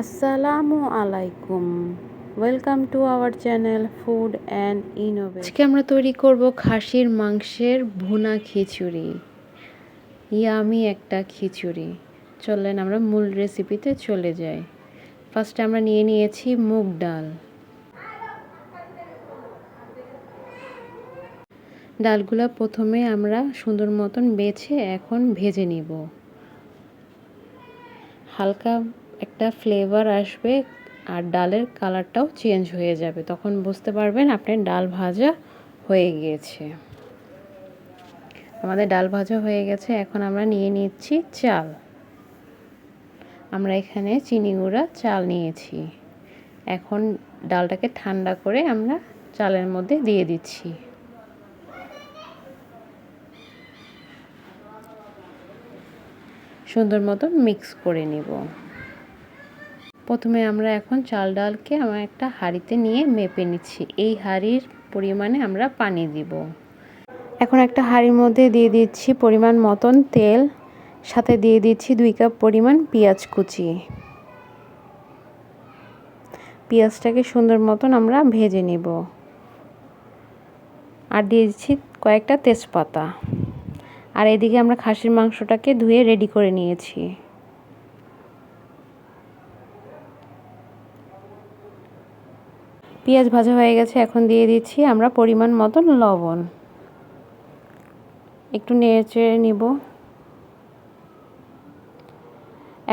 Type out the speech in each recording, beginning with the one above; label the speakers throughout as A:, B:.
A: আসসালামু আলাইকুম, welcome to our channel food and innovation. আজকে আমরা তৈরি করব খাসির মাংসের ভুনা খিচুড়ি। ইয়ামি একটা খিচুড়ি। চলেন আমরা মূল রেসিপিতে চলে যাই। ফার্স্টে আমরা নিয়ে নিয়েছি মুগ ডাল। ডালগুলা প্রথমে আমরা সুন্দর মতন বেছে এখন ভেজে নিব। হালকা একটা ফ্লেভার আসবে আর ডালের কালারটাও চেঞ্জ হয়ে যাবে, তখন বুঝতে পারবেন আপনার ডাল ভাজা হয়ে গিয়েছে। আমাদের ডাল ভাজা হয়ে গেছে। এখন আমরা নিয়ে নিচ্ছি চাল। আমরা এখানে চিনি গুঁড়া চাল নিয়েছি। এখন ডালটাকে ঠান্ডা করে আমরা চালের মধ্যে দিয়ে দিচ্ছি। সুন্দর মতন মিক্স করে নিব। প্রথমে আমরা এখন চাল ডালকে আমরা একটা হাঁড়িতে নিয়ে মেপে নিচ্ছি। এই হাঁড়ির পরিমাণে আমরা পানি দিব। এখন একটা হাঁড়ির মধ্যে দিয়ে দিচ্ছি পরিমাণ মতন তেল, সাথে দিয়ে দিচ্ছি 2 কাপ পরিমাণ পেঁয়াজ কুচি। পেঁয়াজটাকে সুন্দর মতন আমরা ভেজে নিব। আর দিয়ে দিচ্ছি কয়েকটা তেজপাতা। আর এদিকে আমরা খাসির মাংসটাকে ধুয়ে রেডি করে নিয়েছি। পেঁয়াজ ভাজা হয়ে গেছে। এখন দিয়ে দিচ্ছি আমরা পরিমাণ মতন লবণ। একটু নেড়ে চেড়ে নিব।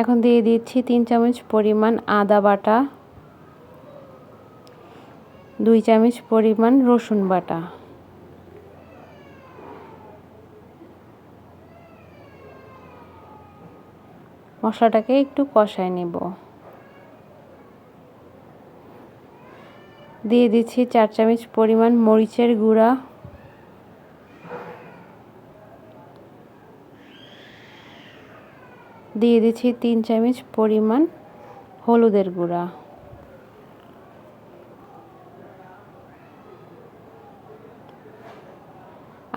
A: এখন দিয়ে দিচ্ছি 3 চামচ পরিমাণ আদা বাটা, 2 চামচ পরিমাণ রসুন বাটা। মশলাটাকে একটু কষায় নেব। দিয়ে দিচ্ছি 4 চামচ পরিমাণ মরিচের গুঁড়া, দিয়ে দিচ্ছি 3 চামচ পরিমাণ হলুদের গুঁড়া।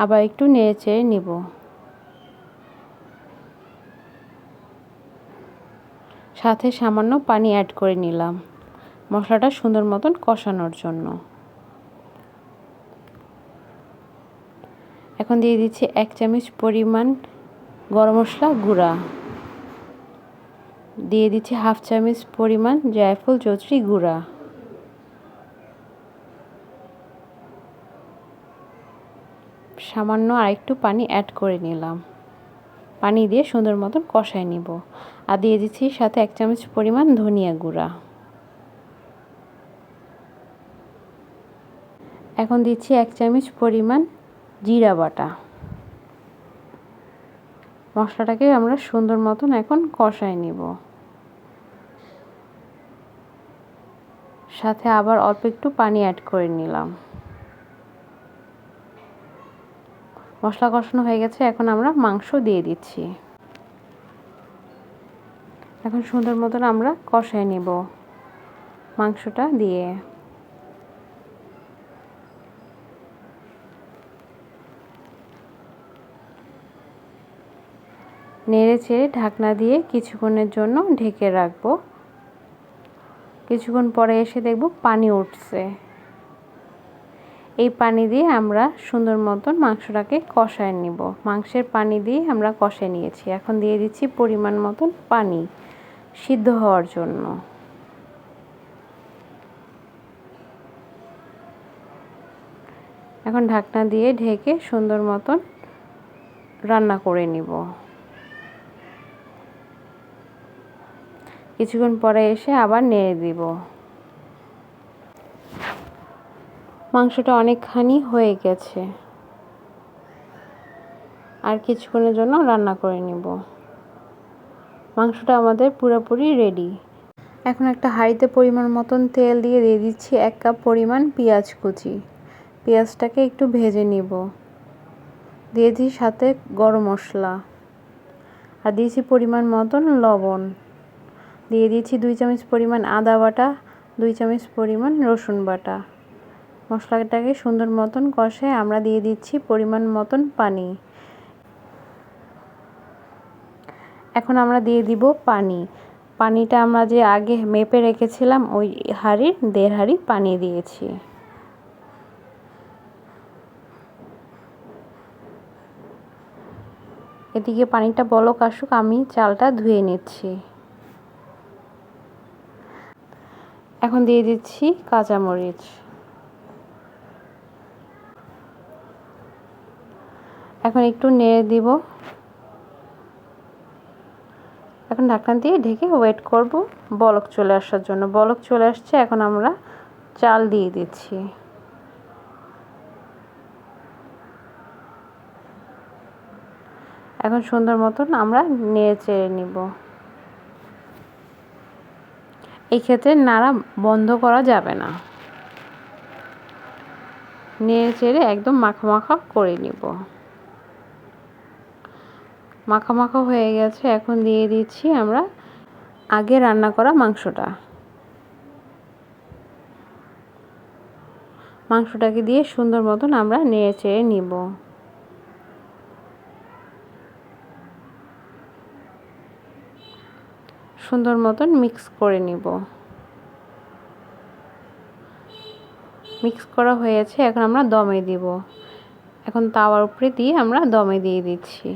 A: আবার একটু নেড়েচেড়ে নিব। সাথে সামান্য পানি অ্যাড করে নিলাম মশলাটা সুন্দর মতন কষানোর জন্য। এখন দিয়ে দিচ্ছি 1 চামচ পরিমাণ গরম মশলা গুঁড়া, দিয়ে দিচ্ছি 1/2 চামচ পরিমাণ জায়ফল জয়ত্রী গুঁড়া, সামান্য আরেকটু পানি অ্যাড করে নিলাম। পানি দিয়ে সুন্দর মতন কষায় নিব। আর দিয়ে দিচ্ছি সাথে 1 চামচ পরিমাণ ধনিয়া গুঁড়া। এখন দিচ্ছি 1 চামচ পরিমাণ জিরা বাটা। মশলাটাকে আমরা সুন্দর মতন এখন কষায় নিব। সাথে আবার অল্প একটু পানি অ্যাড করে নিলাম। মশলা কষানো হয়ে গেছে। এখন আমরা মাংস দিয়ে দিচ্ছি। এখন সুন্দর মতন আমরা কষায় নিব মাংসটা দিয়ে। নেড়ে চেড়ে ঢাকনা দিয়ে কিছুক্ষণের জন্য ঢেকে রাখবো। কিছুক্ষণ পরে এসে দেখব পানি উঠছে। এই পানি দিয়ে আমরা সুন্দর মতন মাংসটাকে কষায় নিব। মাংসের পানি দিয়ে আমরা কষায় নিয়েছি। এখন দিয়ে দিচ্ছি পরিমাণ মতন পানি সিদ্ধ হওয়ার জন্য। এখন ঢাকনা দিয়ে ঢেকে সুন্দর মতন রান্না করে নিব। কিছুক্ষণ পরে এসে আবার নেড়ে দিব। মাংসটা অনেকখানি হয়ে গেছে। আর কিছুক্ষণের জন্য রান্না করে নিব। মাংসটা আমাদের পুরোপুরি রেডি। এখন একটা হাঁড়িতে পরিমাণ মতন তেল দিয়ে দিচ্ছি 1 কাপ পরিমাণ পেঁয়াজ কুচি। পেঁয়াজটাকে একটু ভেজে নিব। দিয়ে দিই সাথে গরম মশলা। আর দিয়েছি পরিমাণ মতন লবণ। দিয়ে দিয়েছি 2 চামচ পরিমাণ আদা বাটা, 2 চামচ পরিমাণ রসুন বাটা। মশলাটাকে সুন্দর মতন কষে আমরা দিয়ে দিচ্ছি পরিমাণ মতন পানি। এখন আমরা দিয়ে দিব পানি। পানিটা আমরা যে আগে মেপে রেখেছিলাম ওই হাঁড়ির 1.5 হাঁড়ি পানি দিয়েছি। এদিকে পানিটা বলক আসুক, আমি চালটা ধুয়ে নিচ্ছি। এখন দিয়ে দিচ্ছি কাঁচামরিচ। এখন একটু নেড়ে দিব। এখন ঢাকনা দিয়ে ঢেকে ওয়েট করব বলক চলে আসার জন্য। বলক চলে আসছে, এখন আমরা চাল দিয়ে দিচ্ছি। এখন সুন্দর মতন আমরা নেড়ে চেড়ে নিব। এই ক্ষেত্রে নাড়া বন্ধ করা যাবে না, নেড়ে চেড়ে একদম মাখা মাখা করে নিব। মাখা মাখা হয়ে গেছে, এখন দিয়ে দিচ্ছি আমরা আগে রান্না করা মাংসটা। মাংসটাকে দিয়ে সুন্দর মতন আমরা নেড়ে চেড়ে নিব। সুন্দর মতন মিক্স করে নিব। মিক্স করা হয়েছে, এখন আমরা দমে দিব। এখন তাওয়ার উপরে দিয়ে আমরা দমে দিয়ে দিচ্ছি।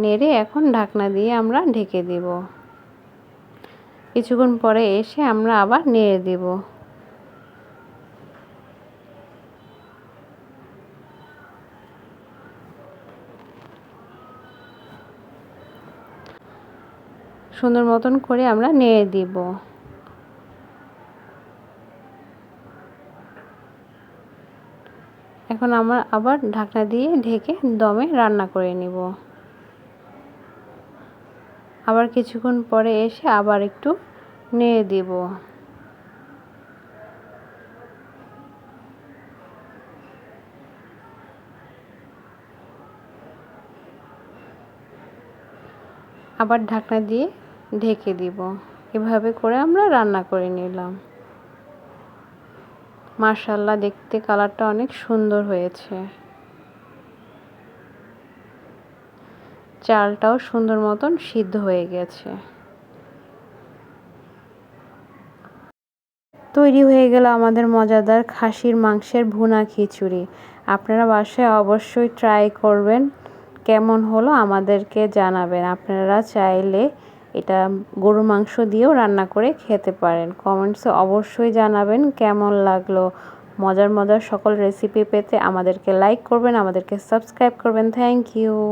A: নেড়ে এখন ঢাকনা দিয়ে আমরা ঢেকে দিব। কিছুক্ষণ পরে এসে আমরা আবার নেড়ে দিব। সুন্দর মতন করে আমরা নেড়ে দিব। এখন আমরা আবার ঢাকনা দিয়ে ঢেকে দমে রান্না করে নিব। আবার কিছুক্ষণ পরে এসে আবার একটু নেড়ে দিব। আবার ঢাকনা দিয়ে ঢেকে দিব। এভাবে করে আমরা রান্না করে নিলাম। মাশাআল্লাহ, দেখতে কালারটা অনেক সুন্দর হয়েছে। চালটাও সুন্দর মতন সিদ্ধ হয়ে গেছে। তৈরি হয়ে গেল আমাদের মজাদার খাসির মাংসের ভুনা খিচুড়ি। আপনারা বাসায় অবশ্যই ট্রাই করবেন। কেমন হলো আমাদেরকে জানাবেন। আপনারা চাইলে এটা গরুর মাংস দিয়েও রান্না করে খেতে পারেন। কমেন্টসে অবশ্যই জানাবেন কেমন লাগলো। মজার মজার সকল রেসিপি পেতে আমাদেরকে লাইক করবেন, আমাদেরকে সাবস্ক্রাইব করবেন। Thank you.